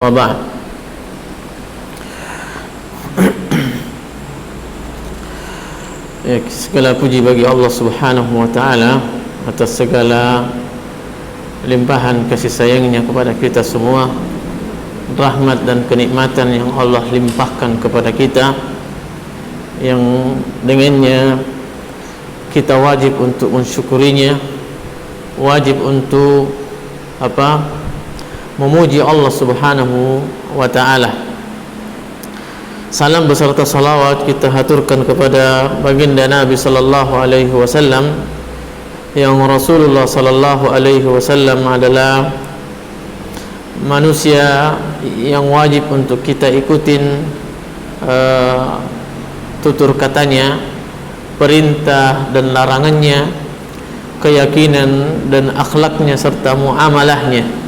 Wabah. Ya, segala puji bagi Allah Subhanahu wa taala atas segala limpahan kasih sayangnya kepada kita semua, rahmat dan kenikmatan yang Allah limpahkan kepada kita, yang dengannya kita wajib untuk mensyukurinya, wajib untuk memuji Allah Subhanahu wa taala. Salam beserta salawat kita haturkan kepada baginda Nabi sallallahu alaihi wasallam, yang Rasulullah sallallahu alaihi wasallam adalah manusia yang wajib untuk kita ikutin tutur katanya, perintah dan larangannya, keyakinan dan akhlaknya serta muamalahnya,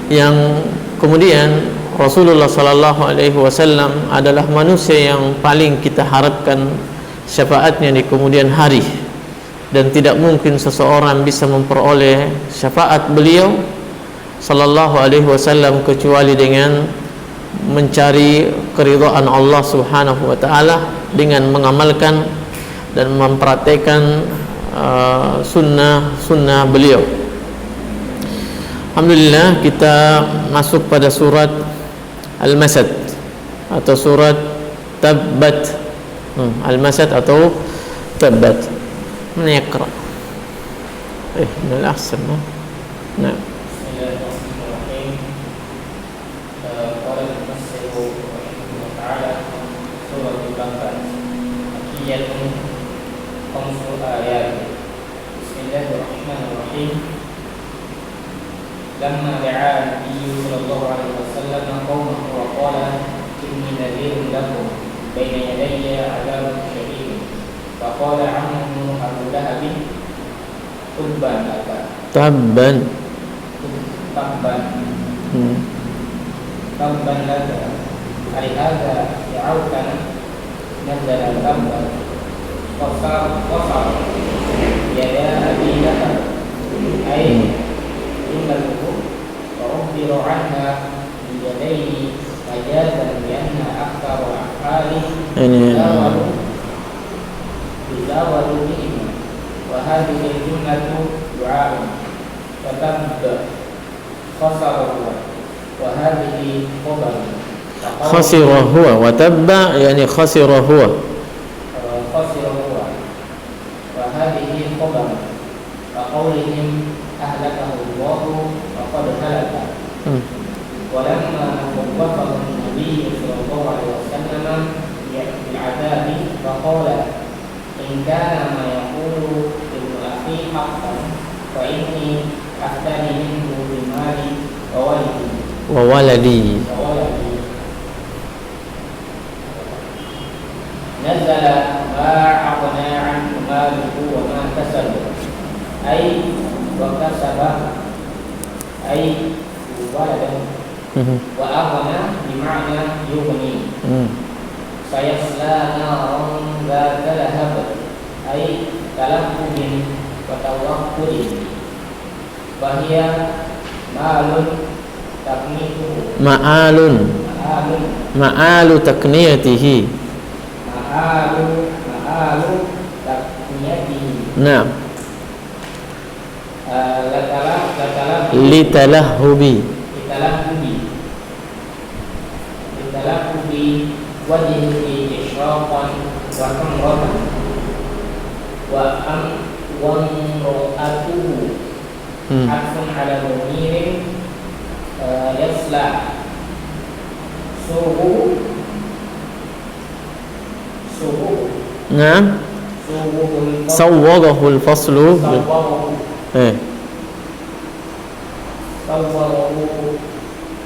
yang kemudian Rasulullah sallallahu alaihi wasallam adalah manusia yang paling kita harapkan syafaatnya di kemudian hari, dan tidak mungkin seseorang bisa memperoleh syafaat beliau sallallahu alaihi wasallam kecuali dengan mencari keridhaan Allah Subhanahu wa taala dengan mengamalkan dan mempraktikkan sunnah beliau. Alhamdulillah, kita masuk pada surat Al-Masad atau surat Tabbat. Al-Masad atau Tabbat. Mana yakra? Min al-ahsan. Nah. Bismillahirrahmanirrahim. Qala al-Mufassir rahimahullah ta'ala, surah Al-Baqarah, makkiyatun khamsu ayat. Bismillahirrahmanirrahim. Lamma da'a Nabi sallallahu alaihi wasallam qaumahu wa qala inni nadhirun lakum baina yadayya 'adzabun syadid. Fa qala 'ammuhu Abu Lahab, Tabban laka. Tabban laka. Alihadza ya'awkana nazala tabban. Qasar yada Abi Lahab. Innahu wa'ubbiru anha biyadaihi majazan bianna aktsara af'ali bizawalu bihim, wa hadhihi jumlatu du'a'un fatabda khasara wa hadhihi khabar khasira huwa wa tabba, yani khasira huwa wa hadhihi khabar fa qawlihim ahlakahu Allahu faqad halaka. Walamma wafaqahu an-nabiy sallallahu alaihi wasallam bil adabi faqala in kana ma yaqulu ibnu akhi haqqan fa inni aftani minhu bi mali wa waladi nazala ma aqna anhu maluhu wa ma kasaba ay wa kasaba ay waladan wa aghna bi ma'na yughni sayasla naran dzata lahab ay talahubin wa tawakkul wa hiya ma'alu takniyatihi. Naam. Litalahubi wajhihi ishraqan wa kamratan wa amra'atuhu hatfun ala munirin yasla suhu. Naam. Sawwarahu al-faslu Sawwarahu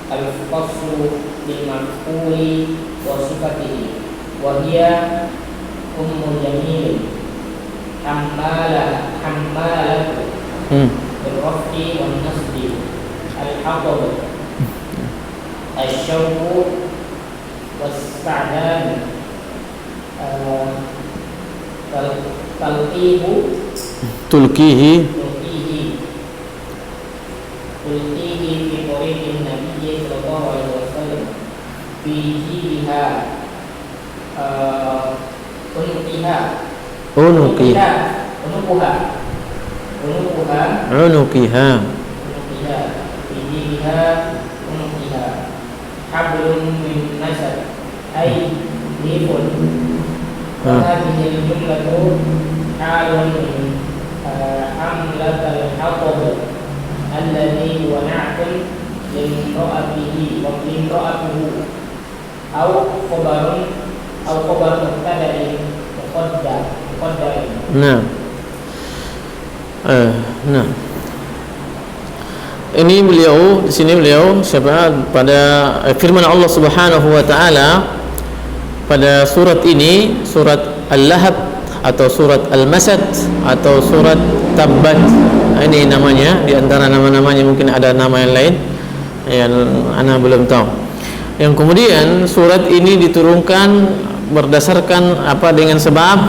al-faslu bil-maf'uli wa sifatihi wa hiya ummu jamil hammalatu bil-raf'i wan nasbi al-haqab al-shawqu was-sa'dan tulkihi fi tariqin Nabi sallallahu alaihi في جيبها عنقها في جيبها عنقها حبل من مسد أي ليف. وهذه الجملة حال من حملة الحطب الذي هو نعت لامرأته أو خبر مبتدأ مقدر. Nah. Nah. Ini beliau di sini siapa pada firman Allah Subhanahu wa taala pada surat ini, surat Al-Lahab atau surat Al-Masad atau surat Tabbat. Ini namanya, di antara nama-namanya mungkin ada nama yang lain yang ana belum tahu. Yang kemudian surat ini diturunkan berdasarkan apa, dengan sebab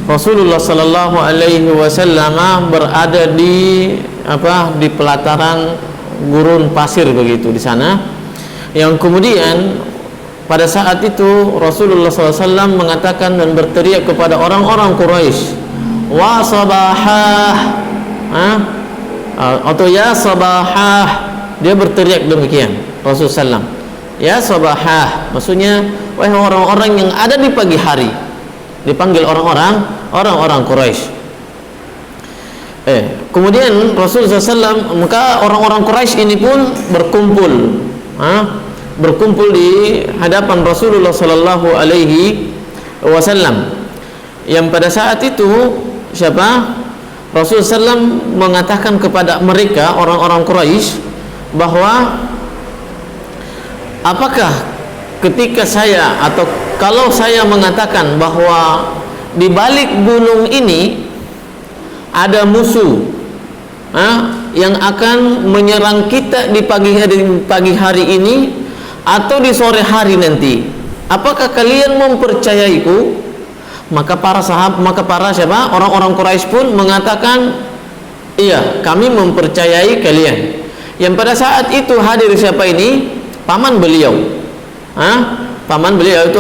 Rasulullah sallallahu alaihi wasallam berada di di pelataran gurun pasir begitu di sana. Yang kemudian pada saat itu Rasulullah SAW mengatakan dan berteriak kepada orang-orang Quraisy, wa sabahah, atau ya sabahah, dia berteriak demikian Rasulullah SAW, ya sabahah, maksudnya wahai orang-orang yang ada di pagi hari, dipanggil orang-orang Quraisy. Kemudian Rasulullah SAW, maka orang-orang Quraisy ini pun berkumpul di hadapan Rasulullah Sallallahu Alaihi Wasallam. Yang pada saat itu Rasulullah SAW mengatakan kepada mereka orang-orang Quraisy bahwa apakah ketika saya atau kalau saya mengatakan bahwa di balik gunung ini ada musuh yang akan menyerang kita di pagi hari ini atau di sore hari nanti, apakah kalian mempercayaiku? Maka para orang-orang Quraisy pun mengatakan, iya, kami mempercayai kalian. Yang pada saat itu hadir siapa ini? Paman beliau. Paman beliau itu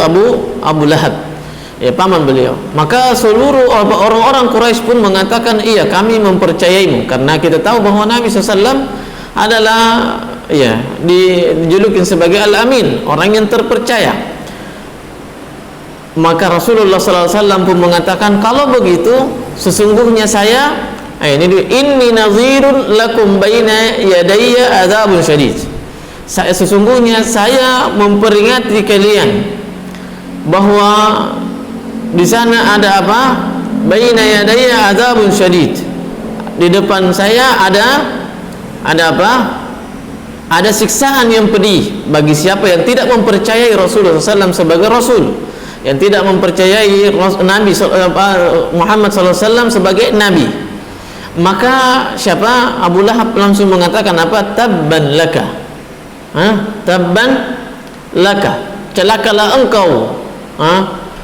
Abu Lahab. Ya, paman beliau. Maka seluruh orang-orang Quraisy pun mengatakan, iya, kami mempercayaimu, karena kita tahu bahwa Nabi SAW adalah dijulukin sebagai Al-Amin, orang yang terpercaya. Maka Rasulullah SAW pun mengatakan, kalau begitu sesungguhnya saya inni nazirun lakum baina yadayya adzabun syadid. Sesungguhnya saya memperingati kalian bahwa di sana ada apa? Baina yadayya adzabun syadid. Di depan saya ada apa? Ada siksaan yang pedih bagi siapa yang tidak mempercayai Rasulullah SAW sebagai Rasul, yang tidak mempercayai Nabi Muhammad SAW sebagai Nabi. Maka Abu Lahab langsung mengatakan apa? Tabban laka. Tabban laka. Celakalah engkau.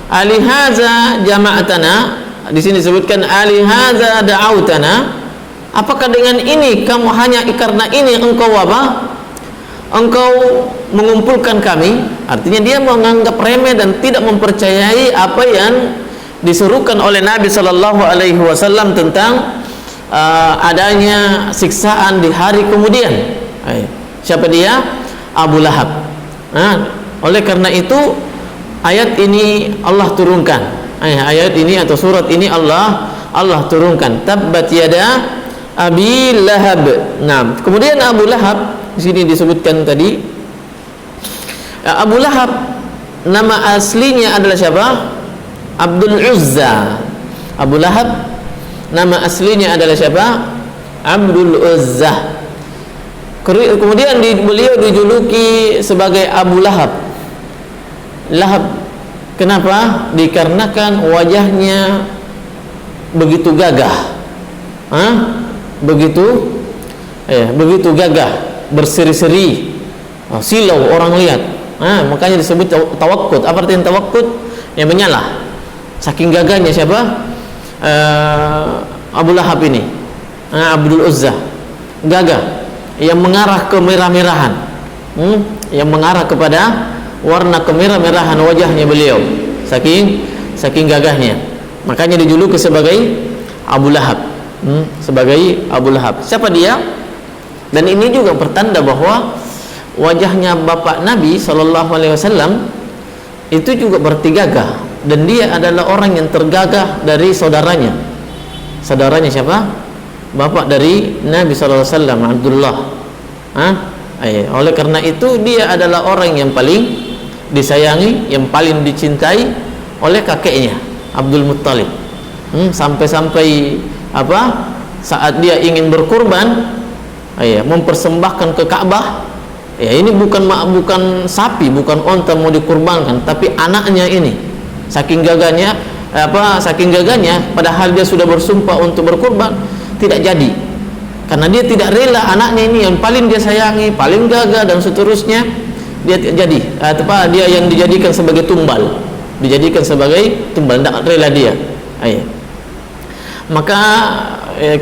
Alihaza jama'atana, di sini disebutkan alihaza da'autana. Apakah dengan ini kamu hanya karena ini engkau engkau mengumpulkan kami? Artinya dia menganggap remeh dan tidak mempercayai apa yang diserukan oleh Nabi Sallallahu Alaihi Wasallam tentang adanya siksaan di hari kemudian. Siapa dia? Abu Lahab. Oleh karena itu ayat ini Allah turunkan. Ayat ini atau surat ini Allah turunkan. Tabbat yada Abi Lahab. Nah, kemudian Abu Lahab di sini disebutkan tadi. Abu Lahab nama aslinya adalah siapa? Abdul Uzza. Abu Lahab nama aslinya adalah siapa? Abdul Uzza. Kemudian beliau dijuluki sebagai Abu Lahab. Lahab kenapa? Dikarenakan wajahnya begitu gagah. Begitu gagah, berseri-seri, silau orang lihat. Makanya disebut tawakkut. Apa artinya tawakkut? Yang menyala. Saking gagahnya Abu Lahab ini, Abdul Uzza, gagah, yang mengarah ke merah-merahan, yang mengarah kepada warna kemerah-merahan wajahnya beliau, saking gagahnya. Makanya dijuluki sebagai Abu Lahab. Sebagai Abu Lahab. Siapa dia? Dan ini juga pertanda bahwa wajahnya bapak Nabi SAW itu juga bertigagah, dan dia adalah orang yang tergagah dari saudaranya. Saudaranya siapa? Bapak dari Nabi SAW, Abdullah. Oleh karena itu dia adalah orang yang paling disayangi, yang paling dicintai oleh kakeknya Abdul Muttalib. Sampai-sampai saat dia ingin berkurban, mempersembahkan ke Ka'bah, ini bukan sapi, bukan onta mau dikurbankan, tapi anaknya ini. Saking gagahnya, padahal dia sudah bersumpah untuk berkurban, tidak jadi. Karena dia tidak rela anaknya ini yang paling dia sayangi, paling gagah dan seterusnya, dia jadi dia yang dijadikan sebagai tumbal, tidak rela dia. Maka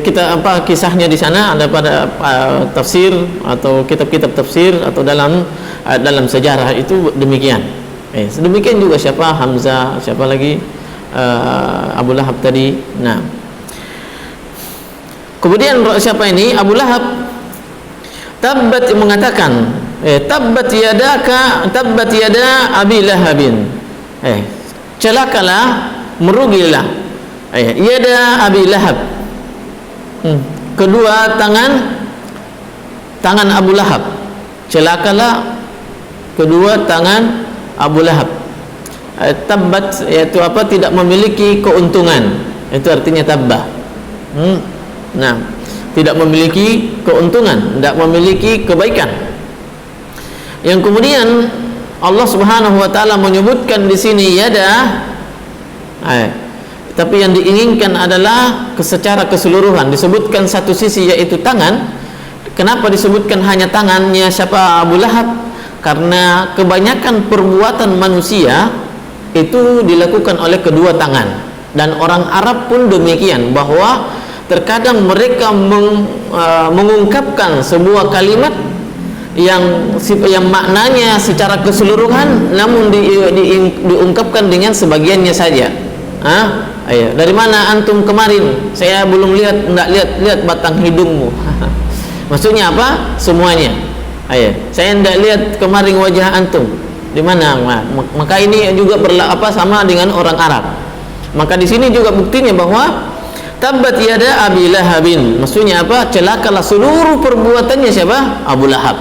kita kisahnya di sana ada pada tafsir atau kitab-kitab tafsir atau dalam sejarah itu demikian. Sedemikian juga siapa Hamzah, siapa lagi Abu Lahab tadi. Nah, kemudian siapa ini Abu Lahab? Tabbat mengatakan, tabbat yada Abi Lahabin. Celakalah, merugilah yada Abi Lahab, kedua tangan Abu Lahab. Celakalah kedua tangan Abu Lahab. Tabbat yaitu tidak memiliki keuntungan, itu artinya tabbah. Nah, tidak memiliki keuntungan, tidak memiliki kebaikan. Yang kemudian Allah Subhanahu wa taala menyebutkan di sini yada, tapi yang diinginkan adalah secara keseluruhan. Disebutkan satu sisi yaitu tangan. Kenapa disebutkan hanya tangannya siapa Abu Lahab? Karena kebanyakan perbuatan manusia itu dilakukan oleh kedua tangan, dan orang Arab pun demikian, bahwa terkadang mereka mengungkapkan sebuah kalimat yang maknanya secara keseluruhan, namun diungkapkan dengan sebagiannya saja. Dari mana antum kemarin? Saya belum lihat batang hidungmu. Maksudnya apa? Semuanya. Saya tidak lihat kemarin wajah antum. Di mana? Maka ini juga sama dengan orang Arab. Maka di sini juga buktinya bahwa tabbat yada Abi Lahabin. Maksudnya apa? Celakalah seluruh perbuatannya siapa? Abu Lahab.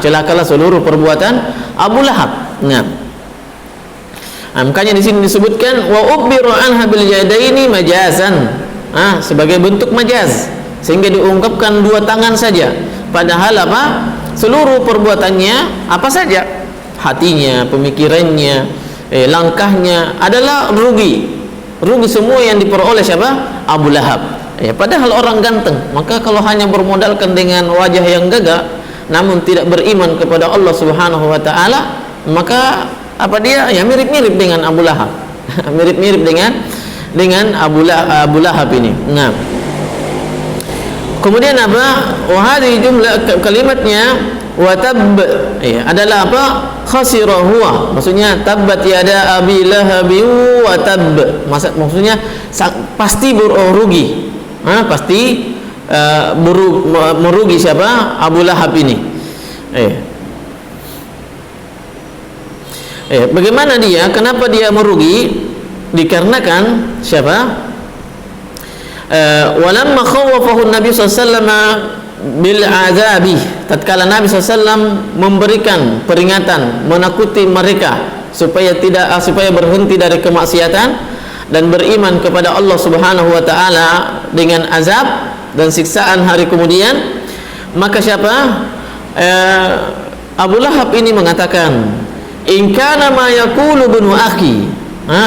Celakalah seluruh perbuatan Abu Lahab. Nah, makanya di sini disebutkan wa ubbiru anha bil yadaini majazan, sebagai bentuk majaz, sehingga diungkapkan dua tangan saja. Padahal seluruh perbuatannya apa saja, hatinya, pemikirannya, langkahnya adalah rugi semua yang diperoleh siapa? Abu Lahab. Padahal orang ganteng. Maka kalau hanya bermodalkan dengan wajah yang gagah, namun tidak beriman kepada Allah Subhanahu wa taala, maka dia mirip-mirip dengan Abu Lahab. Mirip-mirip dengan Abu Lahab ini. Nah, kemudian wahadi jumlah kalimatnya watab adalah khasira huwa, maksudnya tabbat yada Abi Lahab wa tab, maksudnya pasti merugi. Pasti merugi siapa? Abu Lahab ini. Bagaimana dia? Kenapa dia merugi? Dikarenakan siapa? Walamma khawafahu Nabi SAW bil azabi, tatkala Nabi SAW memberikan peringatan, menakuti mereka supaya berhenti dari kemaksiatan dan beriman kepada Allah Subhanahu wa taala dengan azab dan siksaan hari kemudian. Maka siapa? Abu Lahab ini mengatakan, in kana ma yaqulu ibnu akhi,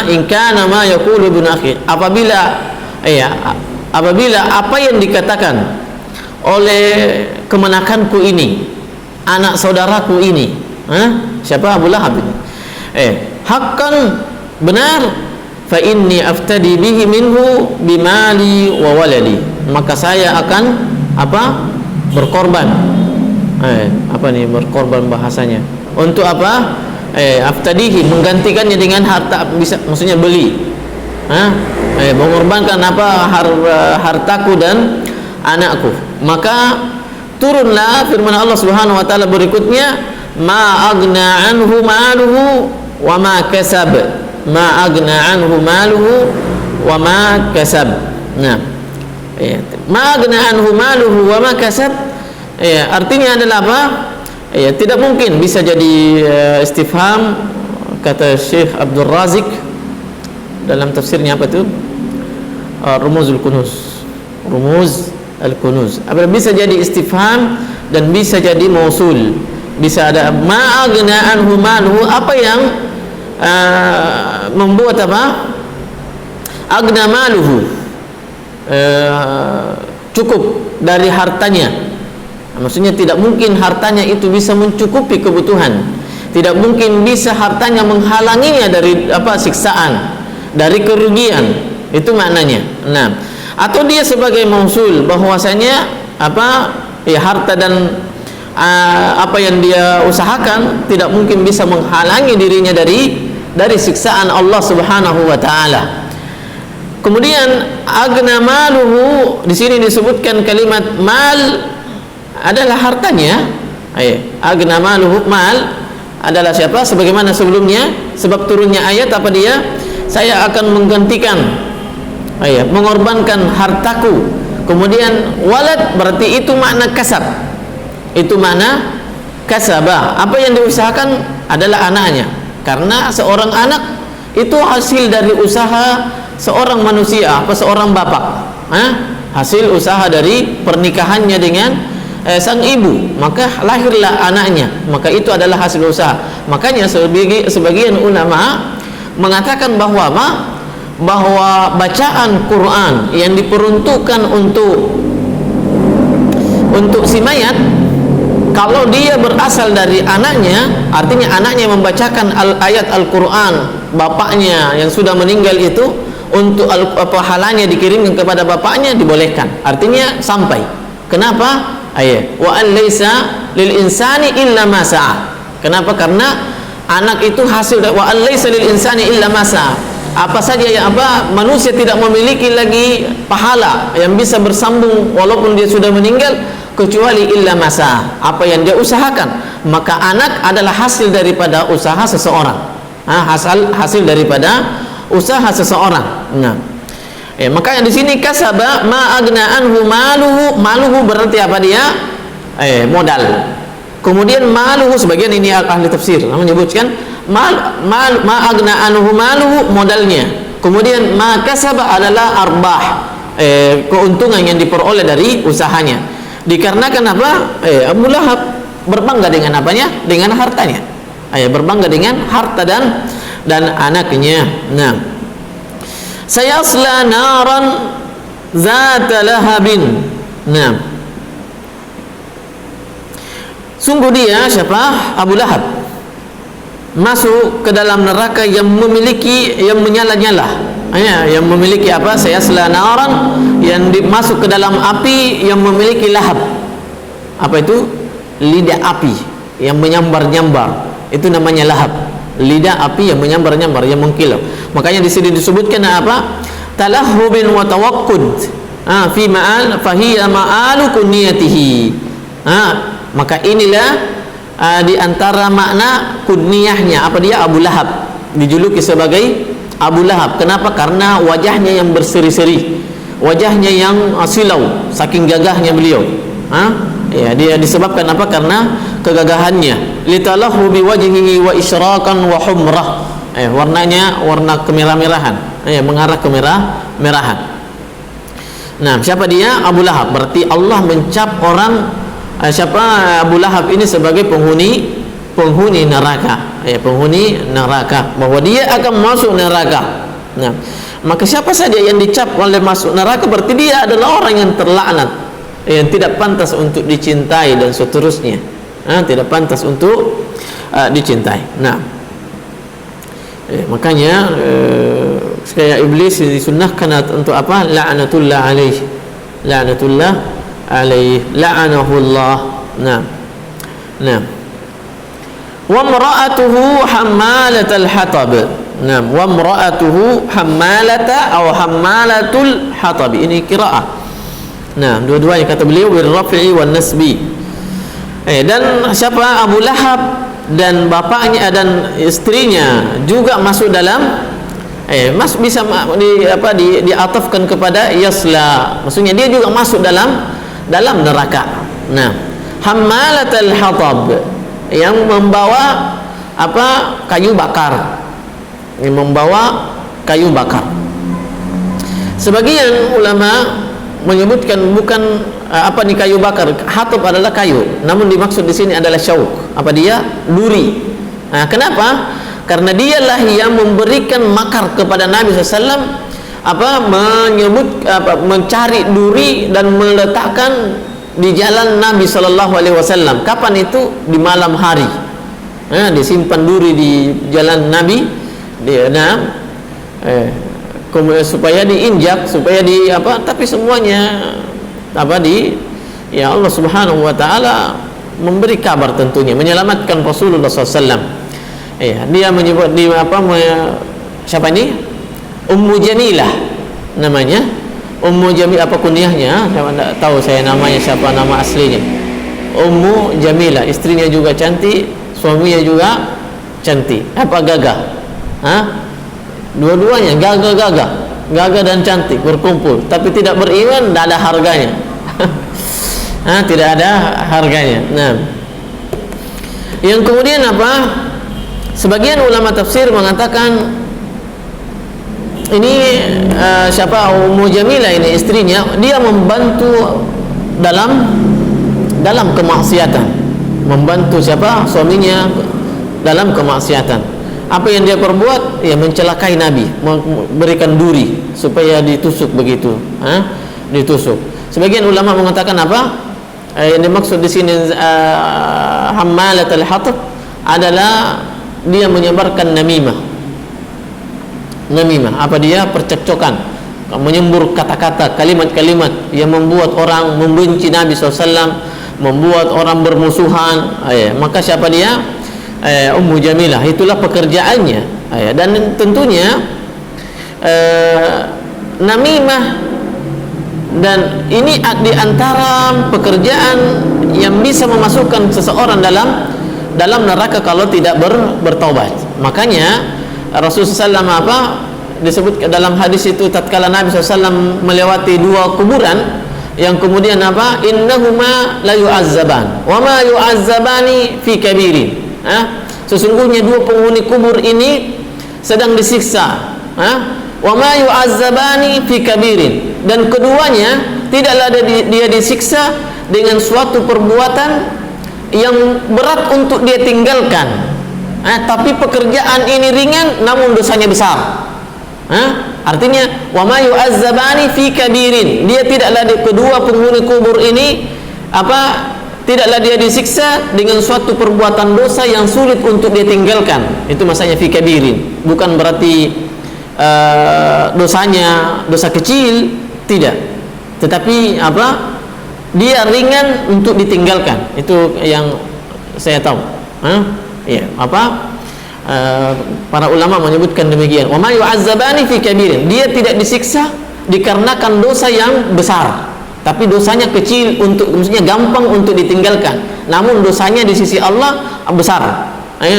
in kana ma yaqulu ibnu akhi, apabila apa yang dikatakan oleh kemenakanku ini, anak saudaraku ini, siapa? Abu Lahab ini, hakkan, benar, fa inni aftadi bihi minhu bimali wa waladi, maka saya akan berkorban Apa nih berkorban bahasanya? Untuk apa? Aftadihi, menggantikannya dengan harta, bisa maksudnya beli. Mengorbankan apa? Hartaku dan anakku. Maka turunlah firman Allah Subhanahu wa taala berikutnya, ma aghna anhu maluhu wa ma kasab. Ma aghna anhu maluhu wa ma kasab. Nah, ma aghna anhu maluhu wa ma kasab, artinya adalah apa? Tidak mungkin bisa jadi istifham, kata Syekh Abdul Razik dalam tafsirnya apa itu? Rumuzul Kunuz. Rumuz al-Kunuz. Bisa jadi istifham dan bisa jadi mausul. Bisa ada ma aghna anhu maluhu, apa yang membuat apa? Aghna maluhu, cukup dari hartanya. Maksudnya tidak mungkin hartanya itu bisa mencukupi kebutuhan. Tidak mungkin bisa hartanya menghalanginya dari apa? Siksaan, dari kerugian. Itu maknanya. Nah, atau dia sebagai mausul bahwasanya apa? Harta dan apa yang dia usahakan tidak mungkin bisa menghalangi dirinya dari siksaan Allah Subhanahu wa taala. Kemudian aghna maluhu, di sini disebutkan kalimat mal adalah hartanya. Aghna maluhu, mal adalah siapa? Sebagaimana sebelumnya, sebab turunnya ayat apa dia? Saya akan menggantikan, mengorbankan hartaku. Kemudian walad berarti itu makna kasab. Itu makna kasabah. Apa yang diusahakan adalah anaknya. Karena seorang anak itu hasil dari usaha seorang manusia, seorang bapak. Hasil usaha dari pernikahannya dengan sang ibu, maka lahirlah anaknya, maka itu adalah hasil usaha. Makanya sebagian ulama mengatakan bahwa bacaan Quran yang diperuntukkan untuk si mayat, kalau dia berasal dari anaknya, artinya anaknya membacakan ayat Al-Quran, bapaknya yang sudah meninggal itu, untuk pahalanya dikirimkan kepada bapaknya, dibolehkan. Artinya sampai. Kenapa? Wa an laisa lil insani illa ma sa'a. Kenapa? Karena anak itu hasil dari wa an laisa lil insani illa ma sa'a. Apa saja yang manusia tidak memiliki lagi pahala yang bisa bersambung walaupun dia sudah meninggal, kecuali illa ma sa'a, apa yang dia usahakan. Maka anak adalah hasil daripada usaha seseorang. Hasil daripada usaha seseorang. Nah, maka di sini kasaba ma aghna anhu maluhu berarti apa dia? Modal. Kemudian maluhu, sebagian ini ahli tafsir menyebutkan ma aghna anhu maluhu, modalnya. Kemudian ma kasaba adalah arbah, keuntungan yang diperoleh dari usahanya. Dikarenakan apa? Abu Lahab berbangga dengan apanya? Dengan hartanya. Berbangga dengan harta dan anaknya. Nah, sayasla naran zata lahabin. Nah, sungguh dia, siapa? Abu Lahab, masuk ke dalam neraka yang menyala-nyala. Yang memiliki apa? Sayasla naran, yang masuk ke dalam api yang memiliki lahab. Apa itu? Lidah api yang menyambar-nyambar. Itu namanya lahab. Lidah api yang menyambar-nyambar, yang mengkilau. Makanya di sini disebutkan apa? Talahhubin wa tawakkud. Fi ma'al fahiya ma'alu kunniyatihi. Maka inilah di antara makna kunniyahnya. Apa dia? Abu Lahab. Dijuluki sebagai Abu Lahab. Kenapa? Karena wajahnya yang berseri-seri, wajahnya yang silau, saking gagahnya beliau. Dia disebabkan apa? Karena kegagahannya. Litalahu biwajhihi wa isyraqan wa humrah. Warnanya warna kemerah-merahan, mengarah kemerah-merahan. Nah, siapa dia? Abu Lahab. Berarti Allah mencap orang siapa Abu Lahab ini sebagai penghuni neraka. Penghuni neraka, bahwa dia akan masuk neraka. Nah, maka siapa saja yang dicap oleh masuk neraka berarti dia adalah orang yang terlaknat, yang tidak pantas untuk dicintai dan seterusnya. Tidak pantas untuk dicintai. Nah, makanya kayak iblis disunnahkan untuk apa? La'natullah alaih, la'natullah alaih, la'anahullah. Nah, Nah, wa imra'atuhu hammalatal hatab. Nah, wa imra'atuhu hammalatul hatab. Ini qiraah. Nah, dua-duanya kata beliau bil raf'i wan nasbi. Dan siapa Abu Lahab dan bapaknya dan istrinya juga masuk dalam bisa diatafkan kepada yasla. Maksudnya dia juga masuk dalam neraka. Nah, hammalatul hatab, yang membawa kayu bakar. Yang membawa kayu bakar. Sebagian ulama menyebutkan bukan kayu bakar. Hatab adalah kayu, namun dimaksud di sini adalah syauk. Duri. Nah, kenapa? Karena dialah yang memberikan makar kepada Nabi SAW, mencari duri dan meletakkan di jalan Nabi SAW. Kapan itu? Di malam hari. Disimpan duri di jalan Nabi, supaya diinjak, tapi semuanya Allah Subhanahu wa taala memberi kabar, tentunya menyelamatkan Rasulullah SAW. Dia menyebut siapa ini? Ummu Jamilah namanya. Ummu Jamilah, apa kunyahnya? Saya tidak tahu saya namanya siapa, nama aslinya. Ummu Jamilah, istrinya juga cantik, suaminya juga cantik. Gagah? Dua-duanya gagah dan cantik berkumpul, tapi tidak beriman, tidak ada harganya. Tidak ada harganya. Nah, yang kemudian sebagian ulama tafsir mengatakan ini siapa Ummu Jamilah ini istrinya, dia membantu dalam kemaksiatan, membantu siapa suaminya dalam kemaksiatan. Apa yang dia perbuat? Ya, mencelakai Nabi, memberikan duri supaya ditusuk begitu, ditusuk. Sebagian ulama mengatakan yang dimaksud di sini hammalatul hatab adalah dia menyebarkan namimah. Dia percekcokan, menyembur kata-kata, kalimat-kalimat yang membuat orang membenci Nabi SAW, membuat orang bermusuhan. Maka siapa dia? Ummu Jamilah, itulah pekerjaannya. Dan tentunya namimah, dan ini di antara pekerjaan yang bisa memasukkan seseorang dalam neraka kalau tidak bertaubat. Makanya Rasulullah SAW disebut dalam hadis itu, tatkala Nabi SAW melewati dua kuburan, yang kemudian innahuma la yu'azzaban wa ma yu'azzabani fi kabirin. Sesungguhnya dua penghuni kubur ini sedang disiksa. Wa ma yu'azzabani fi kabirin, dan keduanya tidaklah dia disiksa dengan suatu perbuatan yang berat untuk dia tinggalkan. Tapi pekerjaan ini ringan namun dosanya besar. Artinya wa ma yu'azzabani fi kabirin, dia tidaklah kedua penghuni kubur ini tidaklah dia disiksa dengan suatu perbuatan dosa yang sulit untuk dia tinggalkan. Itu maksudnya fi kabirin, bukan berarti dosanya dosa kecil, tidak, tetapi dia ringan untuk ditinggalkan. Itu yang saya tahu. Para ulama menyebutkan demikian. Wa ma yu'azzabani fi kabirin, dia tidak disiksa dikarenakan dosa yang besar, tapi dosanya kecil, maksudnya gampang untuk ditinggalkan, namun dosanya di sisi Allah besar.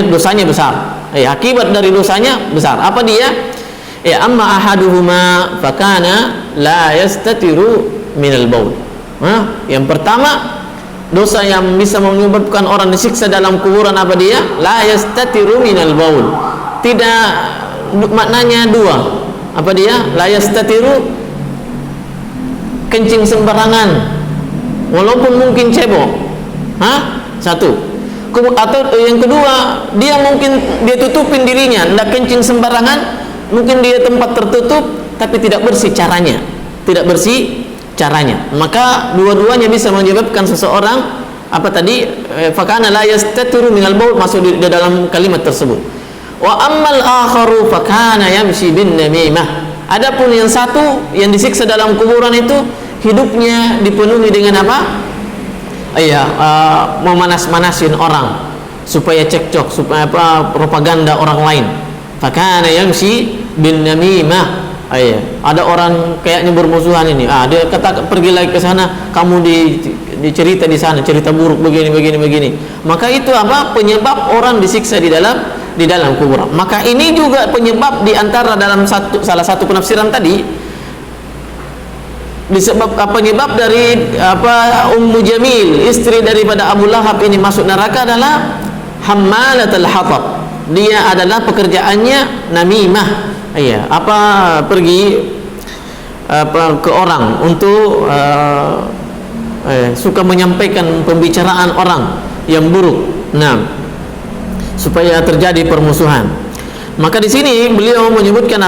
Dosanya besar. Akibat dari dosanya besar. Apa dia? Amma ahaduhuma fakana la yastatiru minal baul. Yang pertama, dosa yang bisa menyebabkan orang disiksa dalam kuburan, apa dia? La yastatiru minal baul. Tidak, maknanya dua. Apa dia? La yastatiru, kencing sembarangan walaupun mungkin cebok. Satu. Atau yang kedua, dia tutupin dirinya, tidak kencing sembarangan, mungkin dia tempat tertutup tapi tidak bersih caranya. Maka dua-duanya bisa menyebabkan seseorang fakana la yastatiru minal baul, masuk di dalam kalimat tersebut. Wa ammal akharu fakana yamshi bin namimah. Adapun yang satu yang disiksa dalam kuburan itu hidupnya dipenuhi dengan memanas-manasin orang supaya cekcok, supaya propaganda orang lain. Fakana yamshi bin namimah. Ada orang kayaknya bermusuhan ini. Dia kata pergi lagi ke sana, kamu dicerita di sana cerita buruk begini. Maka itu penyebab orang disiksa di dalam kuburan. Maka ini juga penyebab di antara salah satu penafsiran tadi, penyebab dari Ummu Jamil, istri daripada Abu Lahab ini masuk neraka adalah hammalatul hatab. Dia adalah pekerjaannya namimah. Pergi ke orang untuk suka menyampaikan pembicaraan orang yang buruk. Supaya terjadi permusuhan. Maka di sini beliau menyebutkan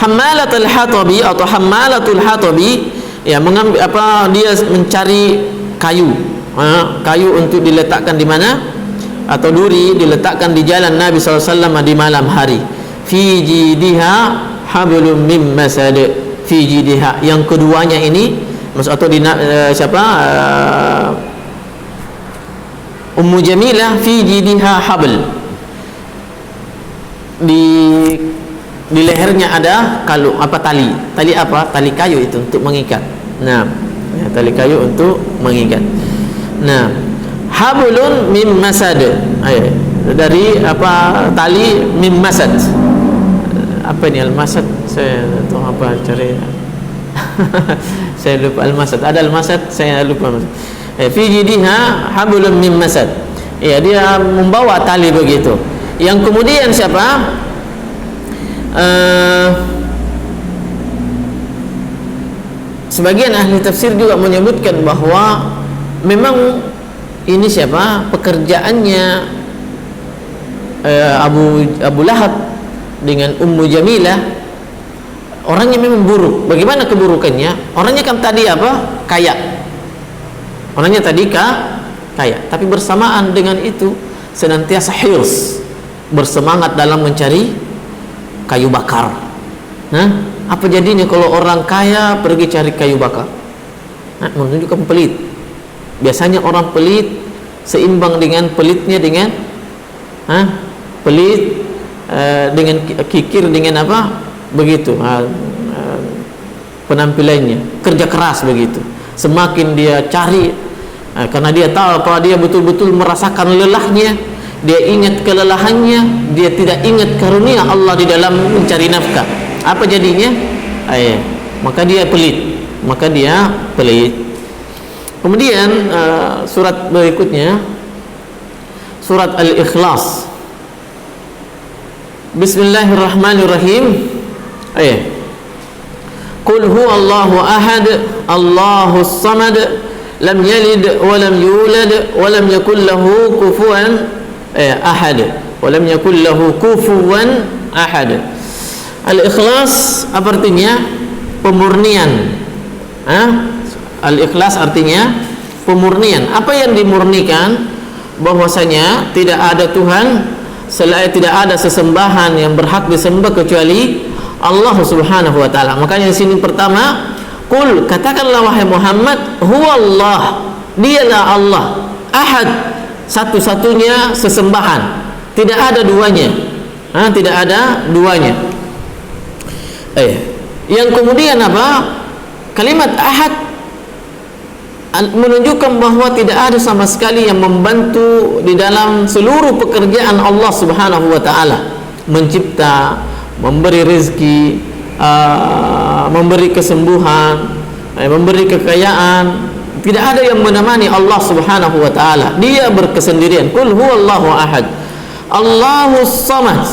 hammalatul hatabi atau hammalatul hatabi, dia mencari kayu. Kayu untuk diletakkan di mana? Atau duri diletakkan di jalan Nabi SAW di malam hari. Fi jidiha hablum mim masad. Fi jidiha, yang keduanya ini atau Ummu Jamilah, fi jidiha habl, di lehernya ada tali kayu itu untuk mengikat. Tali kayu untuk mengikat. Hablun mim masad, dari tali mim masad. Apa ini al-masad? Saya tahu cari. Saya lupa al-masad. Ada al-masad, saya lupa. Fi jidiha hablun mim masad. Dia membawa tali begitu. Yang kemudian siapa? Sebagian ahli tafsir juga menyebutkan bahwa memang ini pekerjaannya Abu Lahab dengan Ummu Jamilah. Orangnya memang buruk. Bagaimana keburukannya? Orangnya kan tadi kaya. Orangnya tadi kaya, tapi bersamaan dengan itu senantiasa hirs, bersemangat dalam mencari kayu bakar. Apa jadinya kalau orang kaya pergi cari kayu bakar? Menunjukkan pelit. Biasanya orang pelit seimbang dengan pelitnya dengan pelit dengan kikir, dengan begitu penampilannya, kerja keras begitu. Semakin dia cari, karena dia tahu kalau dia betul-betul merasakan lelahnya, dia ingat kelelahannya, dia tidak ingat karunia Allah di dalam mencari nafkah. Apa jadinya? Maka dia pelit. Kemudian surat berikutnya, surat Al-Ikhlas. Bismillahirrahmanirrahim. Qul huwallahu ahad, Allahus samad, lam yalid wa lam yulad wa lam yakul lahu kufuwan ahad. Wa lam yakul lahu kufuwan ahad. Al-Ikhlas apa artinya? Pemurnian. Al-Ikhlas artinya pemurnian. Apa yang dimurnikan? Bahwasanya tidak ada Tuhan selain, tidak ada sesembahan yang berhak disembah kecuali Allah Subhanahu wa taala. Makanya di sini pertama, qul, katakanlah wahai Muhammad, huwallah, dialah Allah, ahad, satu-satunya sesembahan, tidak ada duanya. Tidak ada duanya. Yang kemudian kalimat ahad menunjukkan bahwa tidak ada sama sekali yang membantu di dalam seluruh pekerjaan Allah Subhanahu wa taala, mencipta, memberi rezeki, memberi kesembuhan, memberi kekayaan. Tidak ada yang menemani Allah Subhanahu wa taala. Dia berkesendirian. Qul huwallahu ahad, Allahus samad.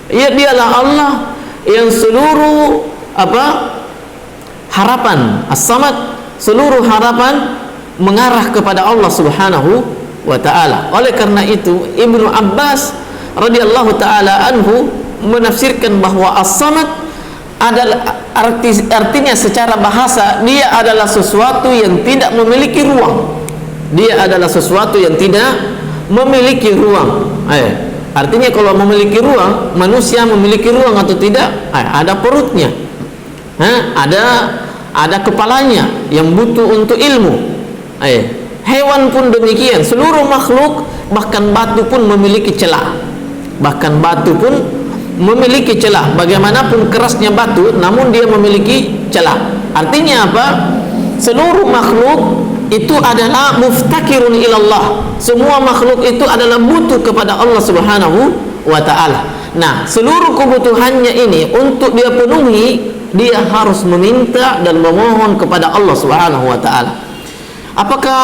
Dialah Allah yang seluruh harapan, as-samad, seluruh harapan mengarah kepada Allah Subhanahu wa taala. Oleh karena itu Ibnu Abbas radhiyallahu taala anhu menafsirkan bahwa as-samad adalah artinya secara bahasa, dia adalah sesuatu yang tidak memiliki ruang. Dia adalah sesuatu yang tidak memiliki ruang. Artinya kalau memiliki ruang, manusia memiliki ruang atau tidak? Ada perutnya, ada kepalanya yang butuh untuk ilmu, Hewan pun demikian, seluruh makhluk, bahkan batu pun memiliki celah. Bahkan batu pun memiliki celah. Bagaimanapun kerasnya batu, namun dia memiliki celah. Artinya apa? Seluruh makhluk itu adalah muftakirun ilallah. Semua makhluk itu adalah butuh kepada Allah Subhanahu wa ta'ala. Nah, seluruh kebutuhannya ini untuk dia penuhi, dia harus meminta dan memohon kepada Allah Subhanahu wa ta'ala. Apakah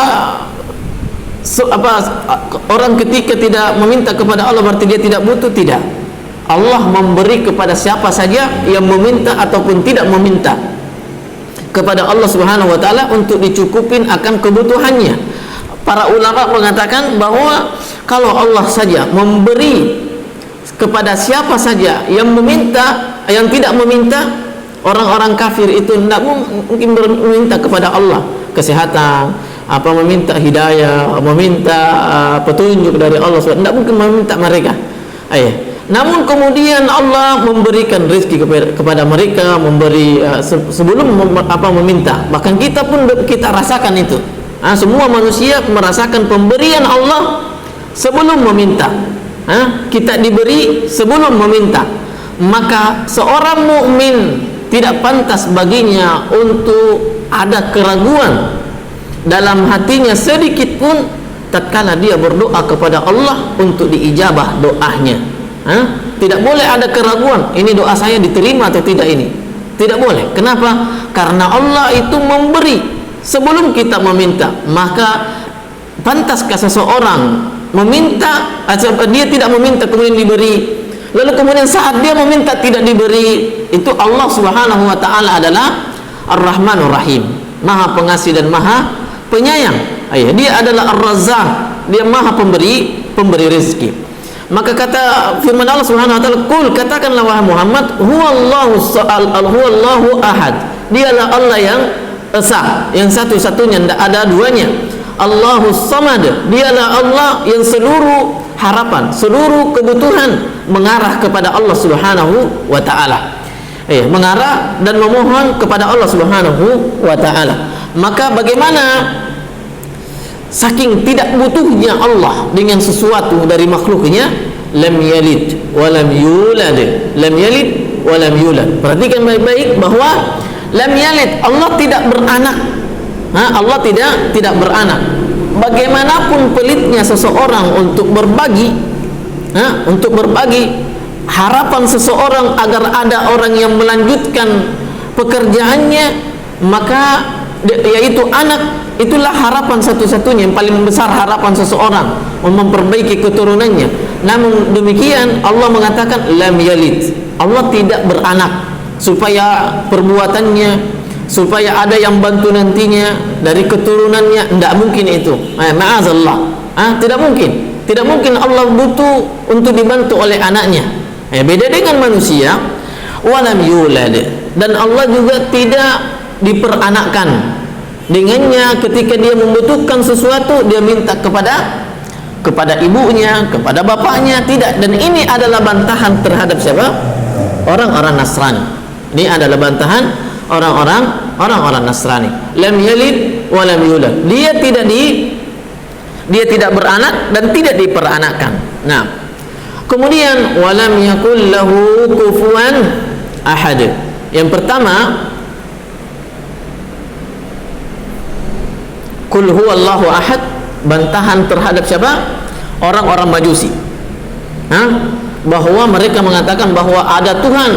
orang ketika tidak meminta kepada Allah berarti dia tidak butuh? Tidak. Allah memberi kepada siapa saja yang meminta ataupun tidak meminta kepada Allah Subhanahu wa ta'ala untuk dicukupin akan kebutuhannya. Para ulama mengatakan bahwa kalau Allah saja memberi kepada siapa saja yang meminta, yang tidak meminta, orang-orang kafir itu tidak mungkin meminta kepada Allah kesehatan, meminta hidayah, meminta petunjuk dari Allah, tidak mungkin meminta mereka. Namun kemudian Allah memberikan rezeki kepada mereka, memberi sebelum meminta. Bahkan kita pun kita rasakan itu. Semua manusia merasakan pemberian Allah sebelum meminta. Kita diberi sebelum meminta. Maka seorang mukmin tidak pantas baginya untuk ada keraguan dalam hatinya sedikit pun tatkala dia berdoa kepada Allah untuk diijabah doanya. Tidak boleh ada keraguan, ini doa saya diterima atau tidak ini. Tidak boleh. Kenapa? Karena Allah itu memberi sebelum kita meminta. Maka pantaskah seseorang meminta atau dia tidak meminta kemudian diberi, lalu kemudian saat dia meminta tidak diberi? Itu Allah Subhanahu wa ta'ala adalah Ar-Rahmanur Rahim, Maha Pengasih dan Maha Penyayang. Dia adalah Ar-Razzaq, dia Maha pemberi rezeki. Maka kata firman Allah Subhanahu wa ta'ala, "Qul," katakanlah wahai Muhammad, huwallahu ahad. Dialah Allah yang esa, yang satu-satunya, tidak ada duanya. Allahus samad, dialah Allah yang seluruh harapan, seluruh kebutuhan mengarah kepada Allah Subhanahu wa ta'ala. Mengarah dan memohon kepada Allah Subhanahu wa ta'ala. Maka bagaimana saking tidak butuhnya Allah dengan sesuatu dari makhluknya, lam yalid wa lam yulad, lam yalid wa lam yulad. Perhatikan baik-baik bahwa lam yalid, Allah tidak beranak. Allah tidak beranak. Bagaimanapun pelitnya seseorang untuk berbagi, harapan seseorang agar ada orang yang melanjutkan pekerjaannya, maka yaitu anak, itulah harapan satu-satunya yang paling besar, harapan seseorang memperbaiki keturunannya. Namun demikian Allah mengatakan lam yalid, Allah tidak beranak, supaya perbuatannya, supaya ada yang bantu nantinya dari keturunannya, tidak mungkin itu. Ma'azallah, tidak mungkin Allah butuh untuk dibantu oleh anaknya. Beda dengan manusia. Walam yulad, dan Allah juga tidak diperanakkan. Dengannya ketika dia membutuhkan sesuatu, dia minta kepada ibunya, kepada bapaknya, tidak. Dan ini adalah bantahan terhadap siapa? Orang-orang Nasrani. Ini adalah bantahan orang-orang Nasrani. Lam yalid wa lam yulad. Dia tidak beranak dan tidak diperanakkan. Nah, kemudian walam yakul lahu kufuwan ahad. Yang pertama, Qul huwallahu ahad, bantahan terhadap siapa? Orang-orang Majusi. Bahwa mereka mengatakan bahwa ada Tuhan,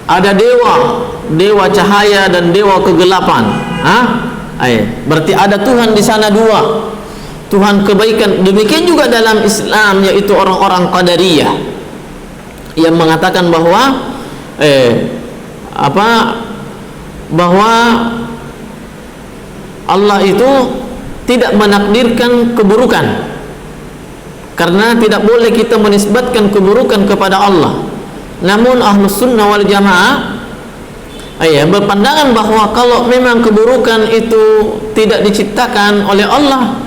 ada dewa cahaya dan dewa kegelapan. Berarti ada Tuhan di sana dua, Tuhan kebaikan. Demikian juga dalam Islam, yaitu orang-orang Qadariyah yang mengatakan bahwa bahwa Allah itu tidak menakdirkan keburukan, karena tidak boleh kita menisbatkan keburukan kepada Allah. Namun Ahlus Sunnah wal Jamaah berpandangan bahwa kalau memang keburukan itu tidak diciptakan oleh Allah,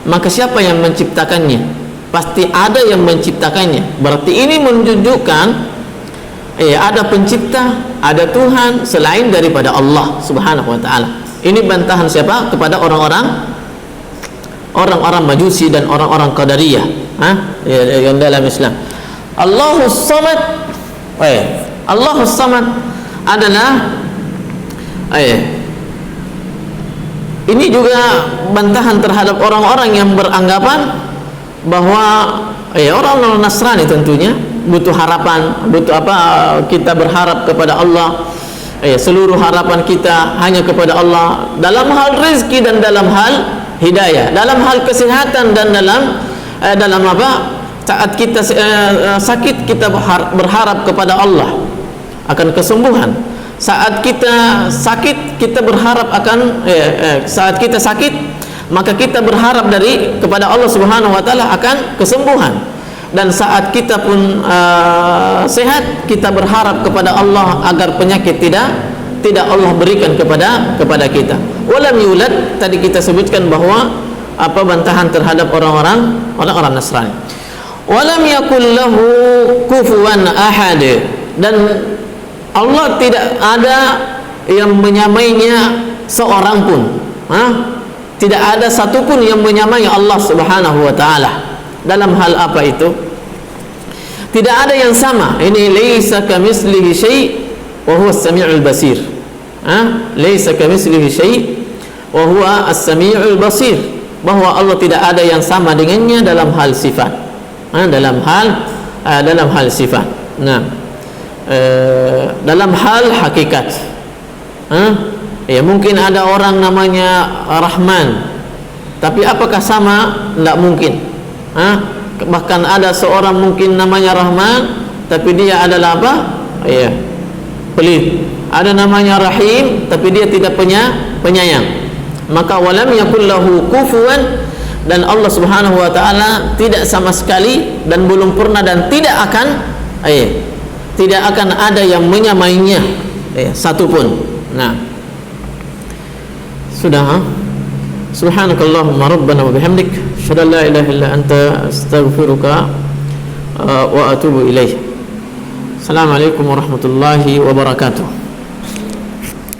maka siapa yang menciptakannya? Pasti ada yang menciptakannya. Berarti ini menunjukkan ada pencipta, ada Tuhan selain daripada Allah Subhanahu wa taala. Ini bantahan siapa? Kepada orang-orang Majusi dan orang-orang Qadariyah, yang dalam Islam. Allahus Samad. Allahus Samad adalah ini juga bantahan terhadap orang-orang yang beranggapan bahwa orang Nasrani tentunya butuh harapan, kita berharap kepada Allah, seluruh harapan kita hanya kepada Allah dalam hal rezeki dan dalam hal hidayah, dalam hal kesehatan dan dalam saat kita sakit kita berharap kepada Allah akan kesembuhan. Saat kita sakit kita berharap akan saat kita sakit maka kita berharap kepada Allah Subhanahu wa taala akan kesembuhan. Dan saat kita pun sehat kita berharap kepada Allah agar penyakit tidak Allah berikan kepada kita. Walam yulad, tadi kita sebutkan bahwa bantahan terhadap orang-orang Nasrani. Walam yakul lahu kufuwan ahad, dan Allah tidak ada yang menyamainya seorang pun. Tidak ada satupun yang menyamai Allah Subhanahu wa taala. Dalam hal apa itu? Tidak ada yang sama. Ini laisa kamitslihi syai' wa huwa as-sami'ul basir. Laisa kamitslihi syai' wa huwa as-sami'ul basir. Bahwa Allah tidak ada yang sama dengannya dalam hal sifat. Dalam hal sifat. Dalam hal hakikat. Mungkin ada orang namanya Rahman, tapi apakah sama? Tidak mungkin. Bahkan ada seorang mungkin namanya Rahman, tapi dia adalah pelit. Ada namanya Rahim, tapi dia tidak penyayang. Maka walam yakul lahu kufuwan, dan Allah Subhanahu wa taala tidak sama sekali dan belum pernah dan tidak akan ada yang menyamainya satupun. Sudah. Subhanakallahumma rabbana wa bihamdik, asyhadu an la ilaha illa anta, astaghfiruka wa atubu ilaik. Assalamualaikum warahmatullahi wabarakatuh.